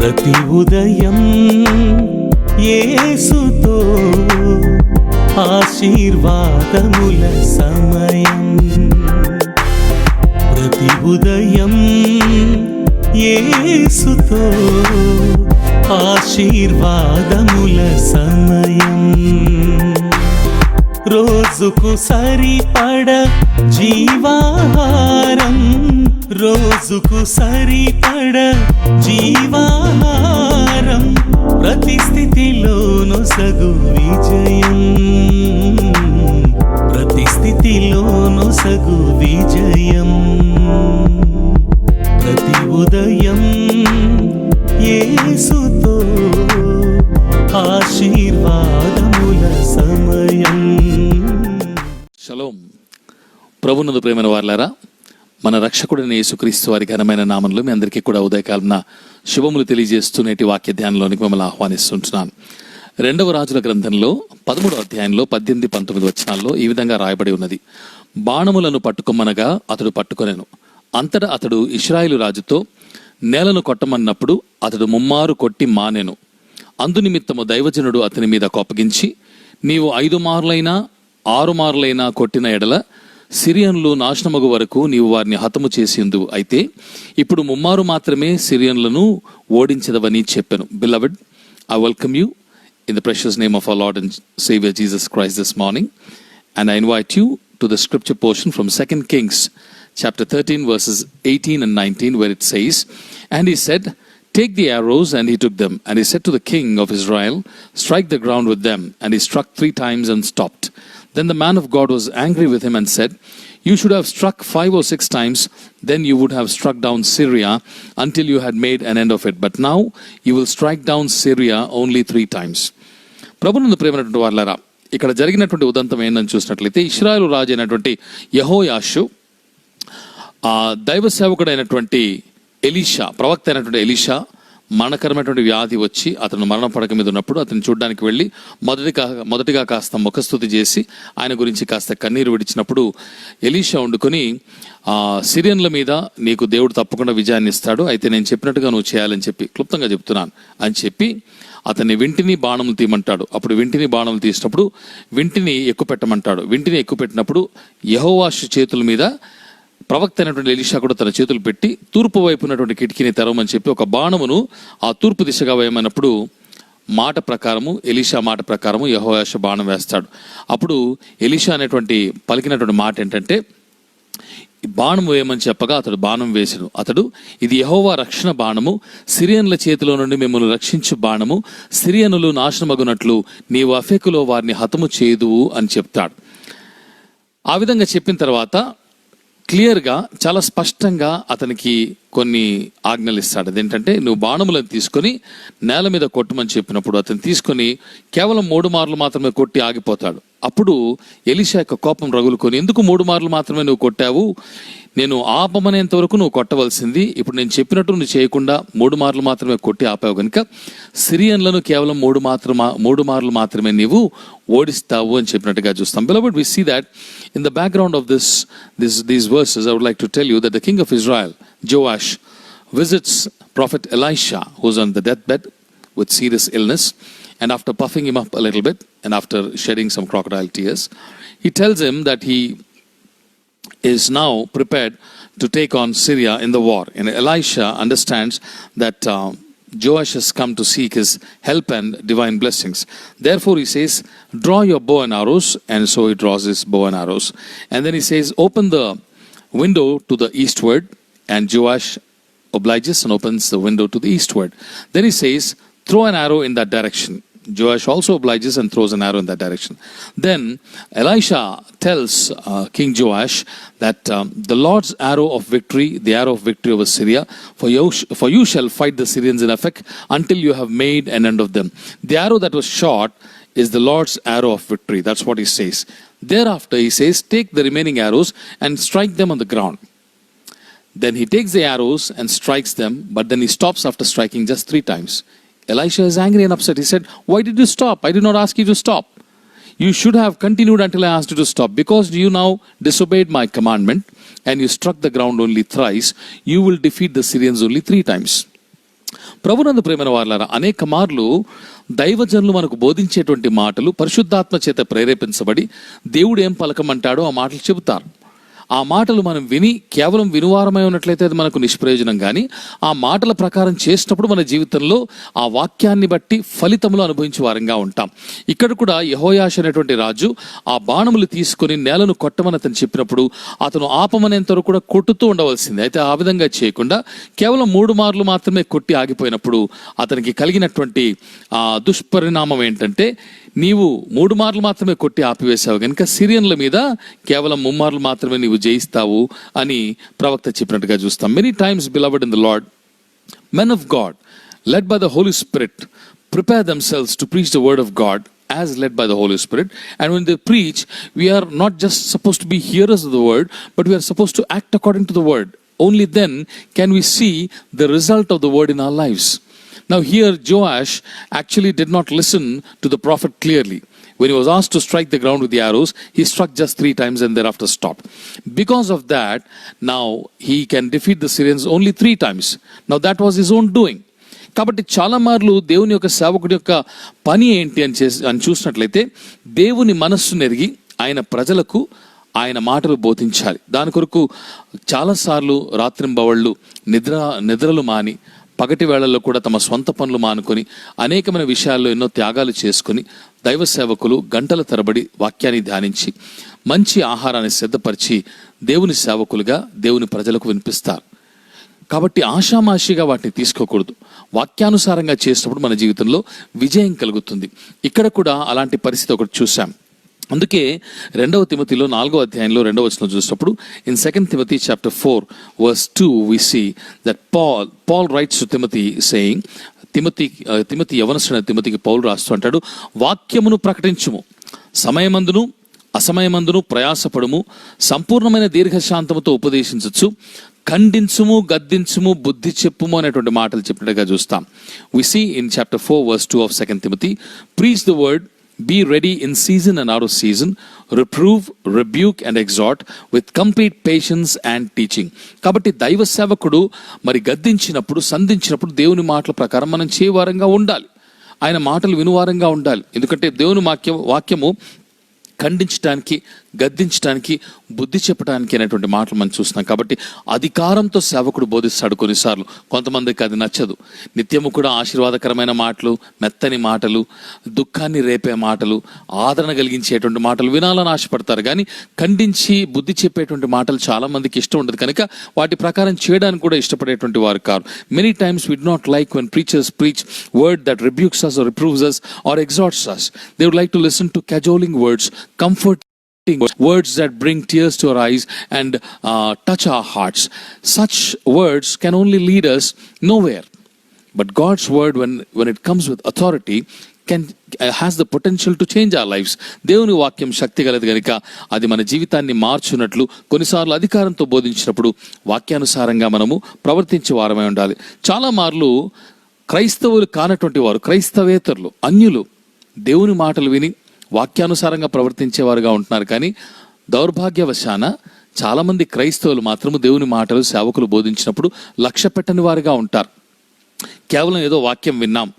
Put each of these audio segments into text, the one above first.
ప్రతి ఉదయం యేసుతో ఆశీర్వాదముల సమయం. ప్రతి ఉదయం యేసుతో ఆశీర్వాదముల సమయం. రోజుకు సరిపడ జీవాహారం, రోజుకు సరిపడ జీవాహారం, ప్రతి స్థితిలోను సగు విజయం, ప్రతి స్థితిలోను సగు విజయం. ప్రతి ఉదయం యేసుతో ఆశీర్వాదముల సమయం. షలోం. ప్రభునందు ప్రేమైన వారలారా, మన రక్షకుడైన యేసుక్రీస్తు వారి ఘనమైన నామంలో మీ అందరికీ కూడా ఉదయకాలన శుభములు తెలియజేస్తూ నేటి వాక్య ధ్యానంలోనికి మిమ్మల్ని ఆహ్వానిస్తుంటున్నాను. 2వ రాజుల గ్రంథంలో 13వ అధ్యాయంలో 18-19 వచనాల్లో ఈ విధంగా రాయబడి ఉన్నది. బాణములను పట్టుకొమ్మనగా అతడు పట్టుకొనెను. అంతటా అతడు ఇశ్రాయేలు రాజుతో నేలను కొట్టమన్నప్పుడు అతడు ముమ్మారు కొట్టి మానెను. అందునిమిత్తము దైవజనుడు అతని మీద కోపగించి, నీవు 5 మార్లైనా 6 మార్లైనా కొట్టిన ఎడల సిరియన్లు నాశనమగు వరకు నీవు వారిని హతము చేసిందువు. అయితే ఇప్పుడు ముమ్మారు మాత్రమే సిరియన్లను ఓడించదవని చెప్పెను. Beloved, I welcome you in the precious name of our Lord and Savior Jesus Christ this morning, and I invite you to the scripture portion from 2 Kings chapter 13 verses 18 and 19, where it says, "And he said, Take the arrows, and he took them. And he said to the king of Israel, Strike the ground with them. And he struck 3 times and stopped. Then the man of God was angry with him and said, You should have struck 5 or 6 times, then you would have struck down Syria until you had made an end of it. But now you will strike down Syria only 3 times." ప్రభువునందు ప్రియమైనటువంటి వారలారా, ఇక్కడ జరిగినటువంటి ఉదంతం ఏందని చూసినట్లయితే, ఇశ్రాయేలు రాజు అయినటువంటి యెహోయాషు దైవ సేవకుడైనటువంటి ఎలీషా, ప్రవక్త అయినటువంటి ఎలీషా మరణకరమైనటువంటి వ్యాధి వచ్చి అతను మరణ పడక మీద ఉన్నప్పుడు అతను చూడడానికి వెళ్ళి మొదటిగా కాస్త ముఖస్తుతి చేసి ఆయన గురించి కాస్త కన్నీరు విడిచినప్పుడు ఎలీషా వండుకొని, సిరియన్ల మీద నీకు దేవుడు తప్పకుండా విజయాన్ని ఇస్తాడు, అయితే నేను చెప్పినట్టుగా నువ్వు చేయాలని చెప్పి క్లుప్తంగా చెప్తున్నాను అని చెప్పి అతన్ని వింటిని బాణములు తీయమంటాడు. అప్పుడు వింటిని బాణములు తీసినప్పుడు వింటిని ఎక్కుపెట్టమంటాడు. వింటిని ఎక్కుపెట్టినప్పుడు యెహోవాషు చేతుల మీద ప్రవక్త అయినటువంటి ఎలీషా కూడా తన చేతులు పెట్టి తూర్పు వైపు ఉన్నటువంటి కిటికీని తెరవమని చెప్పి ఒక బాణమును ఆ తూర్పు దిశగా వేయమన్నప్పుడు మాట ప్రకారము, ఎలీషా మాట ప్రకారము యెహోయాషు బాణం వేస్తాడు. అప్పుడు ఎలీషా అనేటువంటి పలికినటువంటి మాట ఏంటంటే, బాణం వేయమని చెప్పగా అతడు బాణం వేసెను. అతడు, ఇది యెహోవా రక్షణ బాణము, సిరియన్ల చేతిలో నుండి మిమ్మల్ని రక్షించు బాణము, సిరియనులు నాశనమగునట్లు నీవు అఫెకులో వారిని హతము చేయుదువు అని చెప్తాడు. ఆ విధంగా చెప్పిన తర్వాత క్లియర్గా, చాలా స్పష్టంగా అతనికి కొన్ని ఆజ్ఞలు ఇస్తాడు. అదేంటంటే, నువ్వు బాణములను తీసుకొని నేల మీద కొట్టమని చెప్పినప్పుడు అతను తీసుకొని కేవలం 3 మార్లు మాత్రమే కొట్టి ఆగిపోతాడు. అప్పుడు ఎలీషా యొక్క కోపం రగులుకొని, ఎందుకు 3 మార్లు మాత్రమే నువ్వు కొట్టావు? నేను ఆపమనేంత వరకు నువ్వు కొట్టవలసింది, ఇప్పుడు నేను చెప్పినట్టు నువ్వు చేయకుండా 3 మార్లు మాత్రమే కొట్టి ఆపావు కనుక సిరియన్లను కేవలం 3 మార్లు మాత్రమే నీవు ఓడిస్తావు అని చెప్పినట్టుగా చూస్తాం. Beloved, we see that in the background of these verses, I would like to tell you that the king of Israel, Joash, visits prophet Elisha, who's on the deathbed with serious illness, and after puffing him up a little bit and after shedding some crocodile tears, he tells him that he is now prepared to take on Syria in the war. And Elisha understands that Joash has come to seek his help and divine blessings. Therefore he says, draw your bow and arrows, and so he draws his bow and arrows. And then he says, open the window to the eastward, and Joash obliges and opens the window to the eastward. Then he says, throw an arrow in that direction. Joash also obliges and throws an arrow in that direction. Then Elisha tells King Joash that the Lord's arrow of victory, the arrow of victory over Syria, for you shall fight the Syrians in Aphek until you have made an end of them. The arrow that was shot is the Lord's arrow of victory. That's what he says. Thereafter he says, take the remaining arrows and strike them on the ground. Then he takes the arrows and strikes them, but then he stops after striking just 3 times. Elisha is angry and upset. He said, why did you stop? I did not ask you to stop. You should have continued until I asked you to stop. Because you now disobeyed my commandment and you struck the ground only thrice, you will defeat the Syrians only 3 times. ప్రభునందు ప్రేమైన వారలారా, అనేక మార్లు దైవజనులు మనకు బోధించేటువంటి మాటలు పరిశుద్ధాత్మ చేత ప్రేరేపించబడి దేవుడు ఏం పలకమంటాడో ఆ మాటలు చెబుతారు. ఆ మాటలు మనం విని కేవలం వినువారమై ఉన్నట్లయితే అది మనకు నిష్ప్రయోజనం. కానీ ఆ మాటల ప్రకారం చేసినప్పుడు మన జీవితంలో ఆ వాక్యాన్ని బట్టి ఫలితములు అనుభవించే వారంగా ఉంటాం. ఇక్కడ కూడా యెహోయాషు అనేటువంటి రాజు ఆ బాణములు తీసుకొని నేలను కొట్టమని అతను చెప్పినప్పుడు అతను ఆపమనేంత వరకు కూడా కొట్టుతూ ఉండవలసింది. అయితే ఆ విధంగా చేయకుండా కేవలం 3 మార్లు మాత్రమే కొట్టి ఆగిపోయినప్పుడు అతనికి కలిగినటువంటి దుష్పరిణామం ఏంటంటే, నీవు 3 మార్లు మాత్రమే కొట్టి ఆపివేశావు కనుక సిరియన్ల మీద కేవలం 3 మార్లు మాత్రమే నీవు జయిస్తావు అని ప్రవక్త చెప్పినట్టుగా చూస్తాం. Many times beloved in the lord, men of God led by the Holy Spirit prepare themselves to preach the word of God as led by the Holy Spirit. And when they preach, we are not just supposed to be hearers of the word, but we are supposed to act according to the word. Only then can we see the result of the word in our lives. Now here Joash actually did not listen to the prophet clearly. When he was asked to strike the ground with the arrows, he struck just 3 times and thereafter stopped. Because of that, now he can defeat the Syrians only 3 times. Now that was his own doing. కాబట్టి చాలా మార్లు దేవుని యొక్క సేవకుడి యొక్క పని ఏంటి అని చూసినట్లయితే, దేవుని మనస్సు నెరిగి ఆయన ప్రజలకు ఆయన మాటలు బోధించాలి. దాని కొరకు చాలాసార్లు రాత్రింబవళ్ళు నిద్రలు మాని పగటి వేళల్లో కూడా తమ స్వంత పనులు మానుకొని అనేకమైన విషయాల్లో ఎన్నో త్యాగాలు చేసుకుని దైవ సేవకులు గంటల తరబడి వాక్యాన్ని ధ్యానించి మంచి ఆహారాన్ని సిద్ధపరిచి దేవుని సేవకులుగా దేవుని ప్రజలకు వినిపిస్తారు. కాబట్టి ఆషామాషిగా వాటిని తీసుకోకూడదు. వాక్యానుసారంగా చేసినప్పుడు మన జీవితంలో విజయం కలుగుతుంది. ఇక్కడ కూడా అలాంటి పరిస్థితి ఒకటి చూసాం. అందుకే 2వ తిమోతిలో 4వ అధ్యాయంలో 2వ వచనం చూసినప్పుడు in 2 Timothy chapter 4 verse 2 we see that Paul writes to Timothy saying, Timothy యవనస్తుడైన తిమోతికి పౌలు రాస్తూ అంటాడు, వాక్యమును ప్రకటించుము, సమయమందును అసమయమందును ప్రయాసపడుము, సంపూర్ణమైన దీర్ఘశాంతముతో ఉపదేశించచ్చు, ఖండించుము, గద్దించుము, బుద్ధి చెప్పుము అనేటువంటి మాటలు చెప్పినట్టుగా చూస్తాం. we see in chapter 4 verse 2 of 2 Timothy, preach the word, be ready in season and out of season, reprove, rebuke and exhort with complete patience and teaching. కాబట్టి దైవ సేవకుడు మరి గద్దించినప్పుడు, సంధించినప్పుడు దేవుని మాటల ప్రకారం మనం చేయవారంగా ఉండాలి. ఆయన మాటలు వినువారంగా ఉండాలి. ఎందుకంటే దేవుని వాక్యము ఖండించడానికి, గద్దించడానికి, బుద్ధి చెప్పడానికి అనేటువంటి మాటలు మనం చూస్తున్నాం. కాబట్టి అధికారంతో సేవకుడు బోధిస్తాడు. కొన్నిసార్లు కొంతమందికి అది నచ్చదు. నిత్యము కూడా ఆశీర్వాదకరమైన మాటలు, మెత్తని మాటలు, దుఃఖాన్ని రేపే మాటలు, ఆదరణ కలిగించేటువంటి మాటలు వినాలని ఆశపడతారు. కానీ ఖండించి బుద్ధి చెప్పేటువంటి మాటలు చాలా మందికి ఇష్టం ఉండదు. కనుక వాటి ప్రకారం చేయడానికి కూడా ఇష్టపడేటువంటి వారు car. Many times we do not like when preachers preach word that rebukes us or reproves us or exhorts us. They would like to listen to cajoling words, comforting words that bring tears to our eyes and touch our hearts. Such words can only lead us nowhere. But God's word, when it comes with authority, has the potential to change our lives. దేవుని వాక్యం శక్తి గలది కనుక అది మన జీవితాన్ని మార్చున్నట్లు కొన్నిసార్లు అధికారంతో బోధించినప్పుడు వాక్యానుసారంగా మనము ప్రవర్తించే వారమై ఉండాలి. చాలా మార్లు క్రైస్తవులు కానటువంటి వారు, క్రైస్తవేతరులు, అన్యులు దేవుని మాటలు విని వాక్యానుసారంగా ప్రవర్తించేవారుగా ఉంటున్నారు. కానీ దౌర్భాగ్యవశాన చాలామంది క్రైస్తవులు మాత్రము దేవుని మాటలు సేవకులు బోధించినప్పుడు లక్ష్య పెట్టని వారుగా ఉంటారు. కేవలం ఏదో వాక్యం విన్నాం,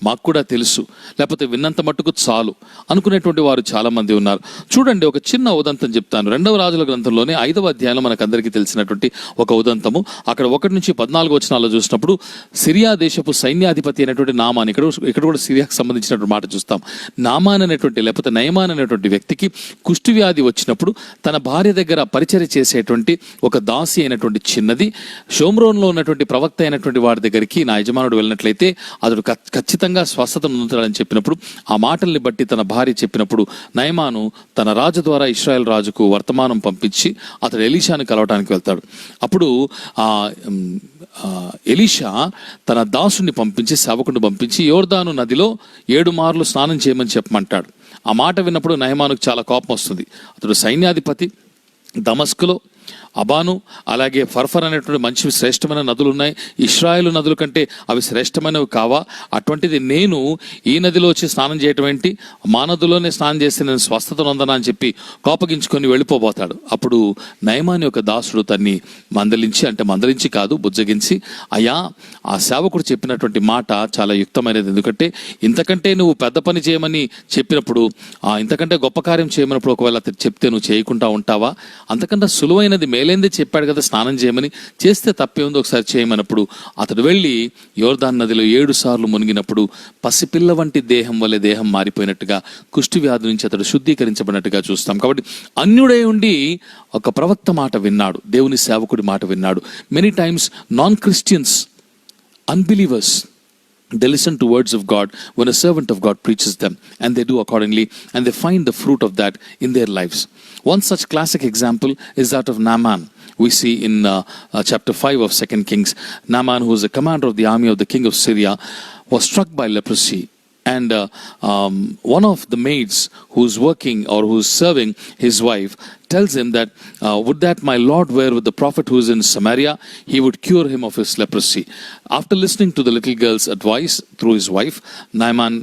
మాకు కూడా తెలుసు, లేకపోతే విన్నంత మట్టుకు చాలు అనుకునేటువంటి వారు చాలా మంది ఉన్నారు. చూడండి, ఒక చిన్న ఉదంతం చెప్తాను. 2వ రాజుల గ్రంథంలోనే 5వ అధ్యాయంలో మనకు అందరికీ తెలిసినటువంటి ఒక ఉదంతము. అక్కడ 1 నుంచి 14 వచనాల్లో చూసినప్పుడు సిరియా దేశపు సైన్యాధిపతి అయినటువంటి నామాన్, ఇక్కడ కూడా సిరియాకు సంబంధించినటువంటి మాట చూస్తాం. నామాన్ అనేటువంటి, లేకపోతే నయమాన్ అనేటువంటి వ్యక్తికి కుష్టి వ్యాధి వచ్చినప్పుడు తన భార్య దగ్గర పరిచర్య చేసేటువంటి ఒక దాసి అయినటువంటి చిన్నది షోమ్రోన్లో ఉన్నటువంటి ప్రవక్త అయినటువంటి వారి దగ్గరికి నా యజమానుడు వెళ్ళినట్లయితే అతడు ఖచ్చితంగా స్వస్థత పొందుతాడని చెప్పినప్పుడు ఆ మాటల్ని బట్టి తన భార్య చెప్పినప్పుడు నయమాను తన రాజు ద్వారా ఇశ్రాయేల్ రాజుకు వర్తమానం పంపించి అతడు ఎలీషాను కలవటానికి వెళ్తాడు. అప్పుడు ఎలీషా తన దాసుని పంపించి, సేవకుడిని పంపించి యోర్దాను నదిలో 7 మార్లు స్నానం చేయమని చెప్పమంటాడు. ఆ మాట విన్నప్పుడు నయమానుకు చాలా కోపం వస్తుంది. అతడు సైన్యాధిపతి, దమస్కులో అబాను అలాగే ఫర్ఫర్ అనేటువంటి మంచి శ్రేష్టమైన నదులు ఉన్నాయి. ఇశ్రాయేలు నదుల కంటే అవి శ్రేష్టమైనవి కావా? అటువంటిది నేను ఈ నదిలో వచ్చి స్నానం చేయటం ఏంటి? మా నదిలోనే స్నానం చేస్తే నేను స్వస్థత నొందనా అని చెప్పి కోపగించుకొని వెళ్ళిపోబోతాడు. అప్పుడు నయమాని యొక్క దాసుడు తన్ని మందలించి కాదు, బుజ్జగించి, అయ్యా, ఆ సేవకుడు చెప్పినటువంటి మాట చాలా యుక్తమైనది. ఎందుకంటే ఇంతకంటే నువ్వు పెద్ద పని చేయమని చెప్పినప్పుడు, ఇంతకంటే గొప్ప కార్యం చేయమన్నప్పుడు ఒకవేళ అతను చెప్తే నువ్వు చేయకుండా ఉంటావా? అంతకంటే సులువైనది మేలేందే చెప్పాడు కదా స్నానం చేయమని, చేస్తే తప్పే ఉంది, ఒకసారి చేయమన్నప్పుడు అతడు వెళ్ళి యోర్దాను నదిలో 7 సార్లు మునిగినప్పుడు పసిపిల్ల వంటి దేహం వలె దేహం మారిపోయినట్టుగా, కుష్టి వ్యాధి నుంచి అతడు శుద్ధీకరించబడినట్టుగా చూస్తాం. కాబట్టి అన్యుడై ఉండి ఒక ప్రవక్త మాట విన్నాడు, దేవుని సేవకుడి మాట విన్నాడు. Many times non Christians, unbelievers, they listen to words of God when a servant of God preaches them, and they do accordingly, and they find the fruit of that in their lives. One such classic example is that of Naaman. We see in chapter 5 of 2 Kings, Naaman, who was the commander of the army of the king of Syria, was struck by leprosy. And one of the maids who's working or who's serving his wife tells him that would that my lord were with the prophet who is in Samaria, he would cure him of his leprosy. After listening to the little girl's advice through his wife, Naaman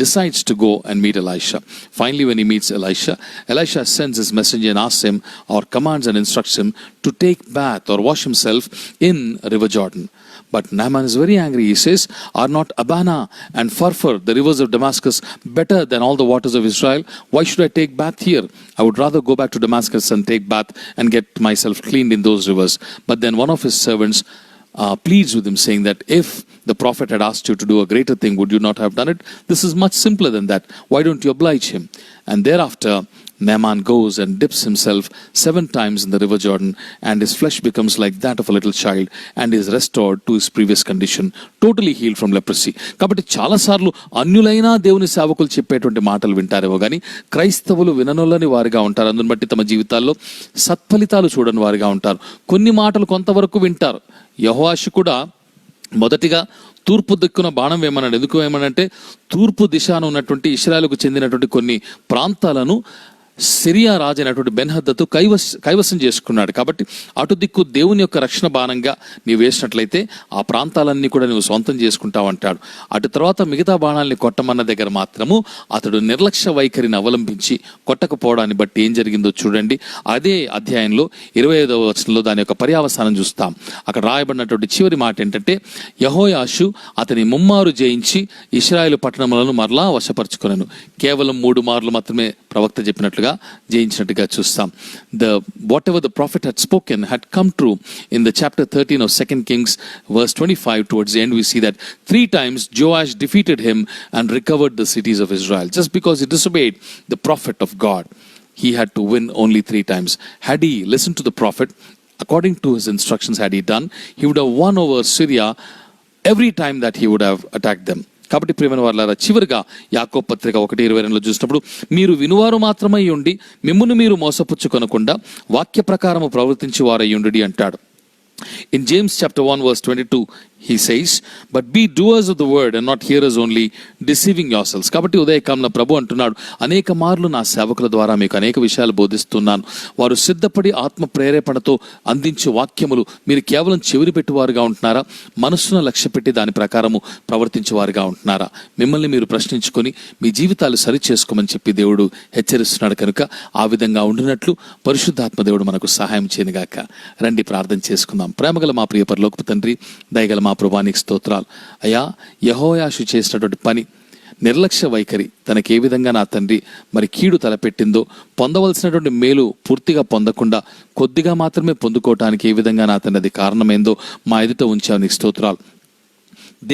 decides to go and meet Elisha. Finally, when he meets Elisha sends his messenger and asks him, or commands and instructs him, to take bath or wash himself in River Jordan. But Naaman is very angry. He says, are not Abana and Farfar, the rivers of Damascus, better than all the waters of Israel? Why should I take bath here? I would rather go back to Damascus and take bath and get myself cleaned in those rivers. But then one of his servants pleads with him, saying that if the prophet had asked you to do a greater thing, would you not have done it? This is much simpler than that. Why don't you oblige him? And thereafter Naaman goes and dips himself 7 times in the river Jordan, and his flesh becomes like that of a little child and is restored to his previous condition, totally healed from leprosy. కాబట్టి చాలాసార్లు అన్యులైన దేవుని సేవకులు చెప్పేటువంటి మాటలు వింటారేమో కానీ క్రైస్తవులు విననొల్లని వారిగా ఉంటారు. అందుని బట్టి తమ జీవితాల్లో సత్ఫలితాలు చూడని వారిగా ఉంటారు. కొన్ని మాటలు కొంతవరకు వింటారు. యెహోవాషు కూడా మొదటిగా తూర్పు దిక్కున బాణం వేయమన్నాడు. ఎందుకు వేయమనంటే తూర్పు దిశను ఉన్నటువంటి ఇశ్రాయేలుకు చెందినటువంటి కొన్ని ప్రాంతాలను సిరియా రాజు అయినటువంటి బెన్హద్దతు కైవసం చేసుకున్నాడు. కాబట్టి అటు దిక్కు దేవుని యొక్క రక్షణ బాణంగా నీవు వేసినట్లయితే ఆ ప్రాంతాలన్నీ కూడా నువ్వు సొంతం చేసుకుంటావు అంటాడు. అటు తర్వాత మిగతా బాణాలని కొట్టమన్న దగ్గర మాత్రము అతడు నిర్లక్ష్య వైఖరిని అవలంబించి కొట్టకపోవడాన్ని బట్టి ఏం జరిగిందో చూడండి. అదే అధ్యాయంలో 25వ వచనంలో దాని యొక్క పర్యావసానం చూస్తాం. అక్కడ రాయబడినటువంటి చివరి మాట ఏంటంటే, యెహోయాషు అతని ముమ్మారు జయించి ఇశ్రాయేలు పట్టణములను మరలా వశపరుచుకొనెను. కేవలం 3 మార్లు మాత్రమే ప్రవక్త చెప్పినట్లుగా జయించినట్టుగా చూస్తాం. Whatever the prophet had spoken had come true. In the chapter 13 of 2 Kings verse 25 towards the end, we see that 3 times Joash defeated him and recovered the cities of Israel. Just because he disobeyed the prophet of God, he had to win only 3 times. Had he listened to the prophet, according to his instructions had he done, he would have won over Syria every time that he would have attacked them. కాబట్టి ప్రియమైన వారలారా, చివరిగా యాకోబు పత్రిక 1:22 చూసినప్పుడు, మీరు వినువారు మాత్రమై ఉండి మిమ్మును మీరు మోసపుచ్చుకొనకుండా వాక్య ప్రకారము ప్రవర్తించి వారై ఉండుడి అంటాడు. In James chapter 1 verse 22 he says, but be doers of the word and not hearers only, deceiving yourselves. కాబట్టి ఉదయకాలంలో ప్రభు అంటున్నాడు, అనేక మార్లు నా సేవకుల ద్వారా మీకు అనేక విషయాలు బోధిస్తున్నాను. వారు సిద్ధపడి ఆత్మ ప్రేరేపణతో అందించే వాక్యములు మీరు కేవలం చెవిని పెట్టువారుగా ఉంటున్నారా, మనస్సును లక్ష్య పెట్టి దాని ప్రకారము ప్రవర్తించేవారుగా ఉంటున్నారా? మిమ్మల్ని మీరు ప్రశ్నించుకొని మీ జీవితాలు సరి చేసుకోమని చెప్పి దేవుడు హెచ్చరిస్తున్నాడు. కనుక ఆ విధంగా ఉండినట్లు పరిశుద్ధాత్మ దేవుడు మనకు సహాయం చేయనుగాక. రండి ప్రార్థన చేసుకుందాం. ప్రేమగల మా ప్రియ పరలోకపు తండ్రి, దయగల మా ప్రభువానికి స్తోత్రాలు. అయ్యా, యెహోయాషు చేసినటువంటి పని, నిర్లక్ష్య వైఖరి తనకి ఏ విధంగా నా తండ్రి మరి కీడు తలపెట్టిందో, పొందవలసినటువంటి మేలు పూర్తిగా పొందకుండా కొద్దిగా మాత్రమే పొందుకోవటానికి ఏ విధంగా నా తండ్రి అది కారణమైందో మా ఎదుట ఉంచావు. నీకు స్తోత్రాలు.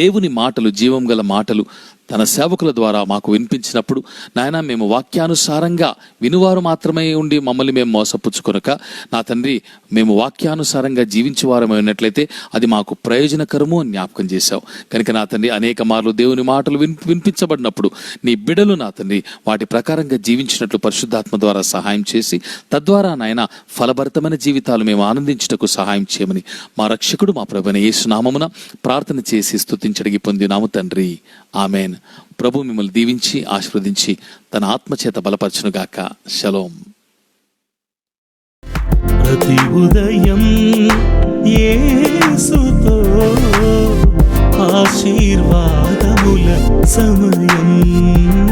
దేవుని మాటలు, జీవం గల మాటలు తన సేవకుల ద్వారా మాకు వినిపించినప్పుడు నాయన, మేము వాక్యానుసారంగా వినువారు మాత్రమే ఉండి మమ్మల్ని మేము మోసపుచ్చుకొనక నా తండ్రి మేము వాక్యానుసారంగా జీవించేవారమై ఉన్నట్లయితే అది మాకు ప్రయోజనకరము అని జ్ఞాపకం చేశావు. కనుక నా తండ్రి అనేక మార్లు దేవుని మాటలు వినిపించబడినప్పుడు నీ బిడ్డలు నా తండ్రి వాటి ప్రకారంగా జీవించినట్లు పరిశుద్ధాత్మ ద్వారా సహాయం చేసి తద్వారా నాయన ఫలభరితమైన జీవితాలు మేము ఆనందించుటకు సహాయం చేయమని మా రక్షకుడు మా ప్రభువైన యేసు నామమున ప్రార్థన చేసి స్తుతించడిగి పొందినాము తండ్రి. ఆమెన్. ప్రభు మిమ్మల్ని దీవించి ఆశీర్వదించి తన ఆత్మచేత బలపరచునుగాక. షలోం. ప్రతి ఉదయం యేసుతో ఆశీర్వాదముల సమయం.